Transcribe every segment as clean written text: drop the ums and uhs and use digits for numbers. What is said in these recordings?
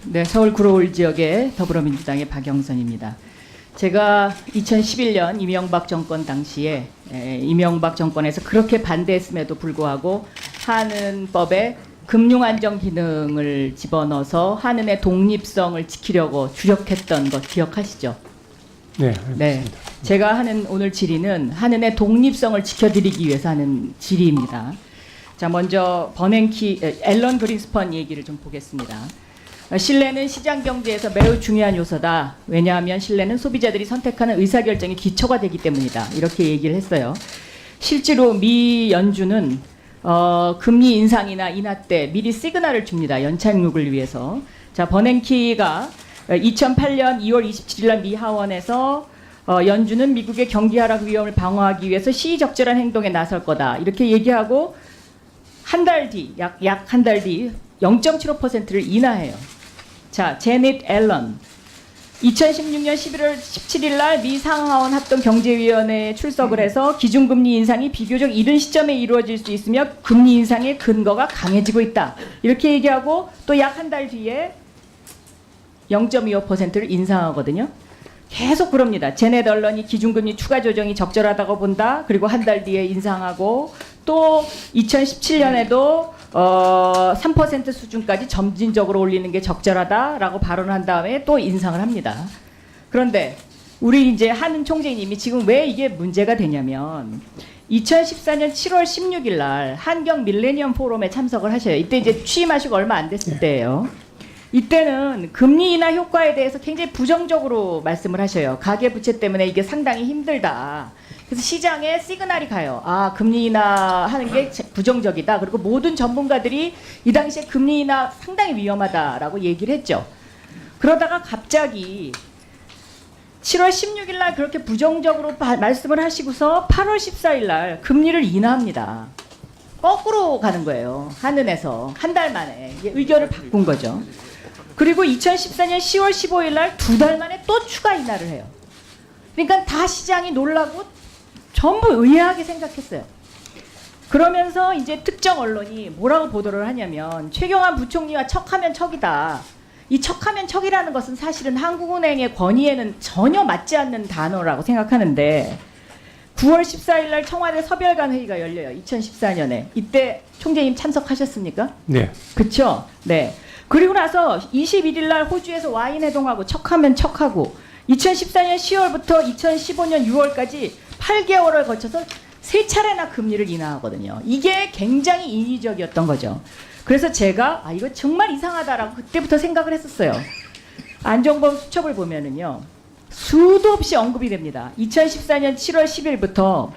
네, 서울 구로울 지역의 더불어민주당의 박영선입니다. 제가 2011년 이명박 정권 당시에 이명박 정권에서 그렇게 반대했음에도 불구하고 한은법에 금융안정 기능을 집어넣어서 한은의 독립성을 지키려고 주력했던 것 기억하시죠? 네, 알겠습니다. 네, 제가 하는 오늘 질의는 한은의 독립성을 지켜드리기 위해서 하는 질의입니다. 자, 먼저 앨런 그린스펀 얘기를 좀 보겠습니다. 신뢰는 시장 경제에서 매우 중요한 요소다. 왜냐하면 신뢰는 소비자들이 선택하는 의사결정의 기초가 되기 때문이다. 이렇게 얘기를 했어요. 실제로 미 연준은 금리 인상이나 인하 때 미리 시그널을 줍니다. 연착륙을 위해서. 자, 버냉키가 2008년 2월 27일 날 미 하원에서 연준은 미국의 경기 하락 위험을 방어하기 위해서 시의적절한 행동에 나설 거다. 이렇게 얘기하고 한 달 뒤, 약 한 달 뒤 0.75%를 인하해요. 자, 제닛 앨런 2016년 11월 17일 날 미 상하원 합동 경제위원회에 출석을 해서 기준금리 인상이 비교적 이른 시점에 이루어질 수 있으며 금리 인상의 근거가 강해지고 있다. 이렇게 얘기하고 또 약 한 달 뒤에 0.25%를 인상하거든요. 계속 그럽니다. 제넷 앨런이 기준금리 추가 조정이 적절하다고 본다. 그리고 한 달 뒤에 인상하고 또 2017년에도 3% 수준까지 점진적으로 올리는 게 적절하다라고 발언한 다음에 또 인상을 합니다. 그런데 우리 이제 한은 총재님이 지금 왜 이게 문제가 되냐면 2014년 7월 16일 날 한경 밀레니엄 포럼에 참석을 하셔요. 이때 이제 취임하시고 얼마 안 됐을 때예요. 이때는 금리 인하 효과에 대해서 굉장히 부정적으로 말씀을 하셔요. 가계부채 때문에 이게 상당히 힘들다. 그래서 시장에 시그널이 가요. 아, 금리 인하하는 게 부정적이다. 그리고 모든 전문가들이 이 당시에 금리 인하 상당히 위험하다라고 얘기를 했죠. 그러다가 갑자기 7월 16일 날 그렇게 부정적으로 말씀을 하시고서 8월 14일 날 금리를 인하합니다. 거꾸로 가는 거예요. 한은에서 한 달 만에 의견을 바꾼 거죠. 그리고 2014년 10월 15일 날 두 달 만에 또 추가 인하를 해요. 그러니까 다 시장이 놀라고 전부 의아하게 생각했어요. 그러면서 이제 특정 언론이 뭐라고 보도를 하냐면 최경환 부총리와 척하면 척이다. 이 척하면 척이라는 것은 사실은 한국은행의 권위에는 전혀 맞지 않는 단어라고 생각하는데 9월 14일 날 청와대 서별관 회의가 열려요. 2014년에. 이때 총재님 참석하셨습니까? 네. 그렇죠? 네. 그리고 나서 21일 날 호주에서 와인 회동하고 척하면 척하고 2014년 10월부터 2015년 6월까지 8개월을 거쳐서 3차례나 금리를 인하하거든요. 이게 굉장히 인위적이었던 거죠. 그래서 제가 이거 정말 이상하다라고 그때부터 생각을 했었어요. 안종범 수첩을 보면은요. 수도 없이 언급이 됩니다. 2014년 7월 10일부터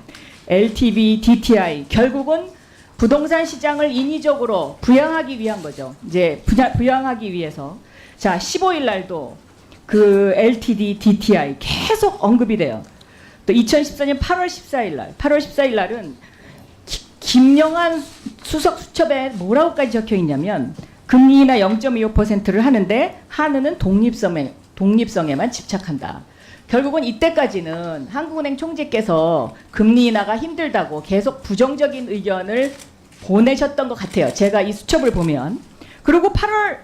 LTV, DTI 결국은 부동산 시장을 인위적으로 부양하기 위한 거죠. 이제 부양하기 위해서. 자, 15일 날도 그 LTD, DTI 계속 언급이 돼요. 또 2014년 8월 14일 날, 8월 14일 날은 김영한 수석 수첩에 뭐라고까지 적혀 있냐면 금리 인하 0.25%를 하는데 한은은 독립성에만 집착한다. 결국은 이때까지는 한국은행 총재께서 금리 인하가 힘들다고 계속 부정적인 의견을 보내셨던 것 같아요. 제가 이 수첩을 보면. 그리고 8월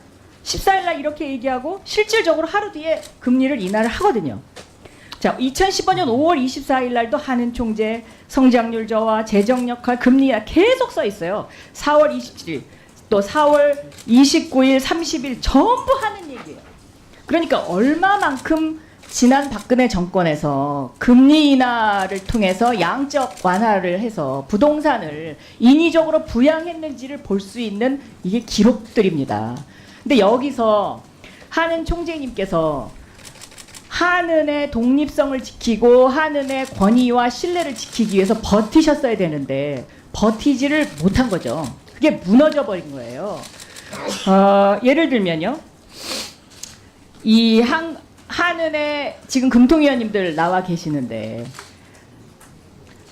14일 날 이렇게 얘기하고 실질적으로 하루 뒤에 금리를 인하를 하거든요. 자, 2015년 5월 24일 날도 한은 총재 성장률 저하, 재정 역할, 금리 인하 계속 써 있어요. 4월 27일, 또 4월 29일, 30일 전부 하는 얘기예요. 그러니까 얼마만큼 지난 박근혜 정권에서 금리 인하를 통해서 양적 완화를 해서 부동산을 인위적으로 부양했는지를 볼 수 있는 이게 기록들입니다. 근데 여기서 한은 총재님께서 한은의 독립성을 지키고 한은의 권위와 신뢰를 지키기 위해서 버티셨어야 되는데 버티지를 못한 거죠. 그게 무너져 버린 거예요. 예를 들면요. 이 한은의 지금 금통위원님들 나와 계시는데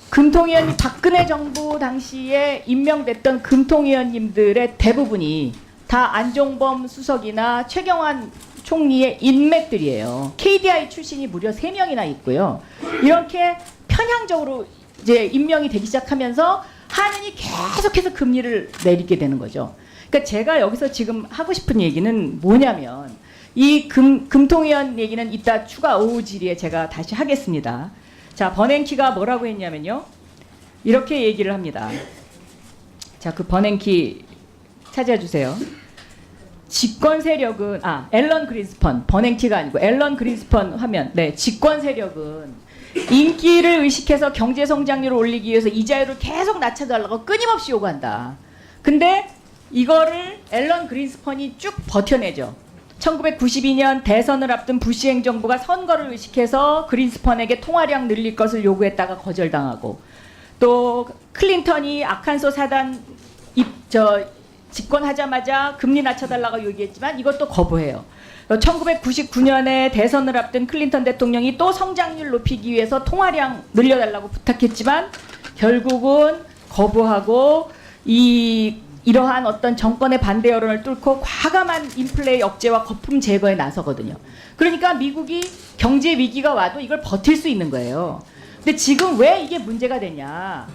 금통위원 박근혜 정부 당시에 임명됐던 금통위원님들의 대부분이 다 안종범 수석이나 최경환 총리의 인맥들이에요. KDI 출신이 무려 3명이나 있고요. 이렇게 편향적으로 이제 임명이 되기 시작하면서 한은이 계속해서 금리를 내리게 되는 거죠. 그러니까 제가 여기서 지금 하고 싶은 얘기는 뭐냐면 이 금통위원 얘기는 이따 추가 오후 질의에 제가 다시 하겠습니다. 자, 버냉키가 뭐라고 했냐면요. 이렇게 얘기를 합니다. 자, 그 버냉키 찾아주세요. 집권 세력은 앨런 그린스펀, 버냉키가 아니고 앨런 그린스펀 화면. 네, 집권 세력은 인기를 의식해서 경제 성장률을 올리기 위해서 이자율을 계속 낮춰달라고 끊임없이 요구한다. 근데 이거를 앨런 그린스펀이 쭉 버텨내죠. 1992년 대선을 앞둔 부시 행정부가 선거를 의식해서 그린스펀에게 통화량 늘릴 것을 요구했다가 거절당하고, 또 클린턴이 아칸소 사단 집권하자마자 금리 낮춰달라고 얘기했지만 이것도 거부해요. 1999년에 대선을 앞둔 클린턴 대통령이 또 성장률 높이기 위해서 통화량 늘려달라고 부탁했지만 결국은 거부하고 이러한 어떤 정권의 반대 여론을 뚫고 과감한 인플레 억제와 거품 제거에 나서거든요. 그러니까 미국이 경제 위기가 와도 이걸 버틸 수 있는 거예요. 근데 지금 왜 이게 문제가 되냐?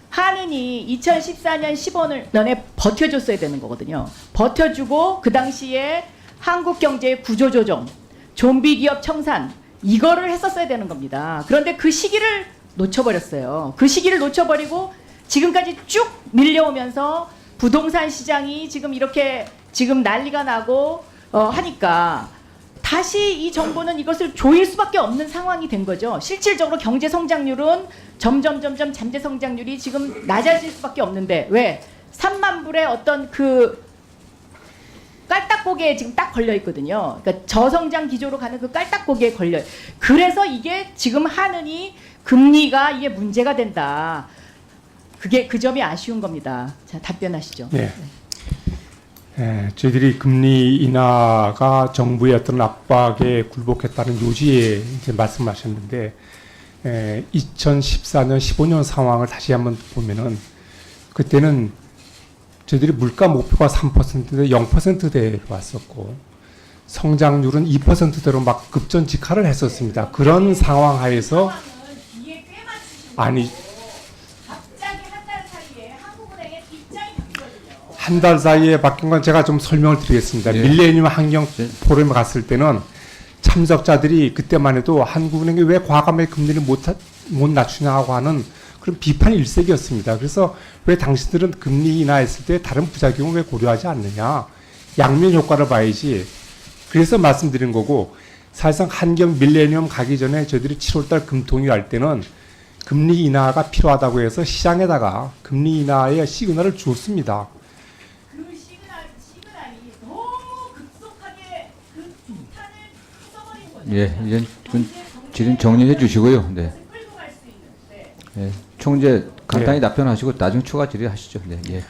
한은이 2014년 15년에 버텨줬어야 되는 거거든요. 버텨주고 그 당시에 한국 경제의 구조조정, 좀비 기업 청산 이거를 했었어야 되는 겁니다. 그런데 그 시기를 놓쳐버렸어요. 그 시기를 놓쳐버리고 지금까지 쭉 밀려오면서 부동산 시장이 지금 이렇게 지금 난리가 나고 하니까 다시 이 정부는 이것을 조일 수밖에 없는 상황이 된 거죠. 실질적으로 경제 성장률은 점점 잠재 성장률이 지금 낮아질 수밖에 없는데 왜? 3만 불의 어떤 그 깔딱고개에 지금 딱 걸려 있거든요. 그러니까 저성장 기조로 가는 그 깔딱고개에 걸려요. 그래서 이게 지금 하느니 금리가 이게 문제가 된다. 그게 그 점이 아쉬운 겁니다. 자, 답변하시죠. 네. 네, 저희들이 금리 인하가 정부의 어떤 압박에 굴복했다는 요지에 이제 말씀하셨는데, 2014년, 15년 상황을 다시 한번 보면은 그때는 저희들이 물가 목표가 3%인데 0%대로 왔었고 성장률은 2%대로 막 급전직하를 했었습니다. 그런 상황 하에서 아니. 한 달 사이에 바뀐 건 제가 좀 설명을 드리겠습니다. 네. 밀레니엄 환경 포럼에 갔을 때는 참석자들이 그때만 해도 한국은행이 왜 과감하게 금리를 못 낮추냐고 하는 그런 비판이 일색이었습니다. 그래서 왜 당신들은 금리 인하했을 때 다른 부작용을 왜 고려하지 않느냐. 양면 효과를 봐야지. 그래서 말씀드린 거고, 사실상 한경 밀레니엄 가기 전에 저희들이 7월달 금통위 할 때는 금리 인하가 필요하다고 해서 시장에다가 금리 인하의 시그널을 줬습니다. 예, 이제 질의 정리해 주시고요. 네. 예, 총재 간단히 답변하시고 나중 추가 질의하시죠. 네, 예.